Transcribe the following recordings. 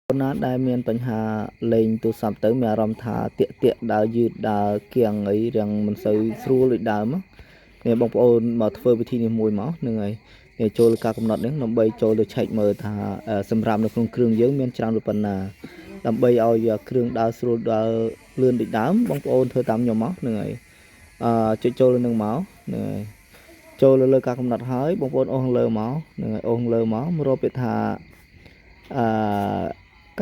ណាដែលមានបញ្ហាលេងទូរស័ព្ទទៅមានអារម្មណ៍ថាតាក់ដើរយឺតដើរគៀងអីរាំងមិនសូវស្រួលដូចដើមនេះបងប្អូនមកធ្វើវិធីនេះមួយមកហ្នឹងហើយនេះចូលការកំណត់នេះដើម្បីចូលទៅឆែកមើលថាសម្រាប់នៅក្នុងគ្រឿងយើងមានច្រើនឬប៉ុណ្ណាដើម្បីឲ្យគ្រឿងដើរស្រួលដើរលឿនដូចដើមបងប្អូនធ្វើតាមខ្ញុំមកហ្នឹងហើយចុចចូលនឹងមកហ្នឹងហើយចូលលើការកំណត់ហើយបងប្អូនអូសលើមកហ្នឹងហើយអូសលើមករកពាក្យថា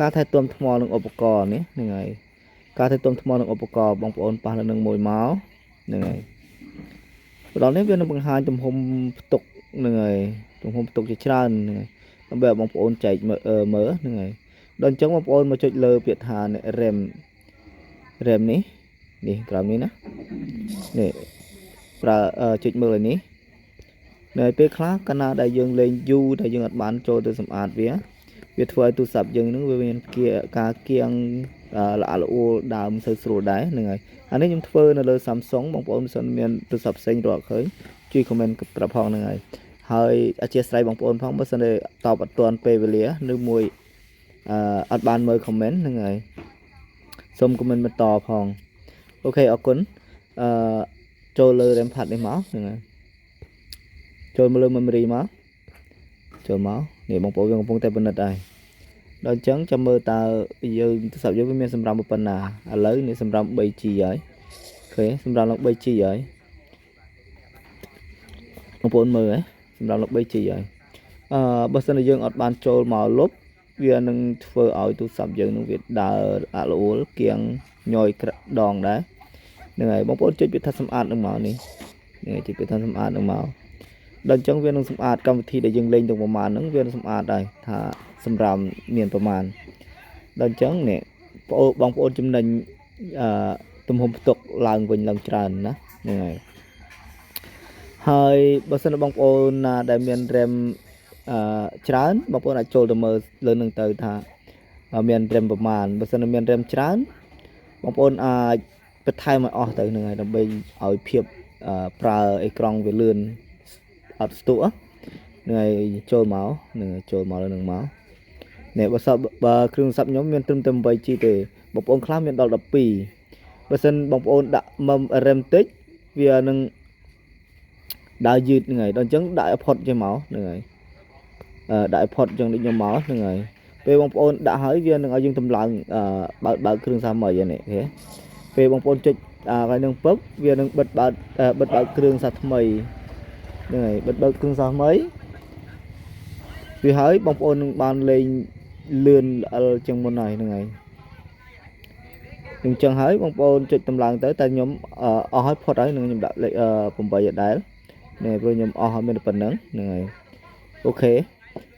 ការថែទាំថ្មនឹងឧបករណ៍នេះហ្នឹងហើយការថែទាំថ្មនឹងឧបករណ៍បងប្អូនប៉ះលើនឹងមួយមកហ្នឹងហើយដល់នេះវានឹងបង្ហាញទំហំផ្ទុកហ្នឹងហើយទំហំផ្ទុកជាច្រើនហ្នឹងហើយដើម្បីឲ្យបងប្អូនចែកមើលហ្នឹងហើយដល់អញ្ចឹងបងប្អូនមកចុចលើពាក្យថា RAM នេះក្រោមនេះណានេះប្រើចុចមើលនេះនៅពេលខ្លះកាលណាដែលយើងលេងយូរដែលយើងអត់បានចូលទៅសម្អាតវាធ្វើឲ្យទូរស័ព្ទយើងនឹងវាមានការគៀងល្អល្អួលដើមទៅស្រួលដែរហ្នឹងហើយអានេះខ្ញុំធ្វើនៅលើ Samsung បងប្អូនមិនសិនមានទូរស័ព្ទផ្សេងរកឃើញជួយ comment ប្រាប់ផងហ្នឹងហើយអធិស្ឋានបងប្អូនផងបើសិនជាតបអត់ទាន់ពេលវេលាឬមួយអត់បានមើល comment ហ្នឹងហើយសូម comment បន្តផងអូខេអរគុណចូលលើ RAM pad នេះមកហ្នឹងហើយចូលមកលើ memory មកចូលមកនេះបងប្អូនកំពុងតែពិនិត្យហើយដល់អញ្ចឹងចាំមើលតើយើងទូរស័ព្ទយើងវាមានសម្រាប់ប៉ុណ្ណាឥឡូវនេះសម្រាប់ 3G ហើយអូខេសម្រាប់ឡើង 3G ហើយបងប្អូនមើលហ៎សម្រាប់ឡើង 3G ហើយបើសិនជាយើងអត់បានចូលមកលុបវានឹងធ្វើឲ្យទូរស័ព្ទយើងនឹងវាដើរអាក់ល្អួលគៀងញយដងដែរហ្នឹងហើយបងប្អូនចុចពាក្យថាសម្អាតនឹងមកនេះចុចពាក្យថាសម្អាតនឹងមកដល់អញ្ចឹងវានឹងសម្អាតកម្មវិធីដែលយើងលេងទាំងប្រមាណហ្នឹងវានឹងសម្អាតដែរថាសម្រាប់មានប្រមាណដល់អញ្ចឹងនេះបងប្អូនចំណេញទំហំផ្ទុកឡើងវិញឡើងច្រើនណាហ្នឹងហើយបើសិនជាបងប្អូនណាដែលមាន RAM ច្រើនបងប្អូនអាចចូលទៅមើលលើនឹងទៅថាមាន RAM ប្រមាណបើសិនជាមាន RAM ច្រើនបងប្អូនអាចបន្ថែមឲ្យអស់ទៅហ្នឹងហើយដើម្បីឲ្យភាពប្រើអេក្រង់វាលឿនអត់ស្ទុះហ្នឹងហើយចូលមកនឹងចូលមកលើនឹងមកនេះបើគ្រឿងស័ព្ទខ្ញុំមានត្រឹមតែ 8G ទេបងប្អូនខ្លះមានដល់ 12បើសិនបងប្អូនដាក់ RAM តិចវានឹងដើរយឺតហ្នឹងហើយដល់អញ្ចឹងដាក់ iPod ចេះមកហ្នឹងហើយដាក់ iPod ចឹងដូចខ្ញុំមកហ្នឹងហើយពេលបងប្អូនដាក់ហើយវានឹងឲ្យយើងតម្លើងបើកគ្រឿងសារមីនេះអូខេពេលបងប្អូនចុចហើយនឹងពឹបវានឹងបិទបើកគ្រឿងសារថ្មីហ្នឹងហើយបិទបើកគ្រឿងសារថ្មីវាហើយបងប្អូននឹងបានលេងលឿនល្អិលជាងមុនហើយហ្នឹងហើយអញ្ចឹងហើយបងប្អូនចុចតម្លើងទៅតែខ្ញុំអស់ហើយផុតហើយនឹងខ្ញុំដាក់លេខ8ដដែលនេះព្រោះខ្ញុំអស់ហើយមានតែប៉ុណ្្នឹងហ្នឹងហើយអូខេ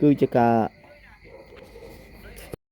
គឺជាការ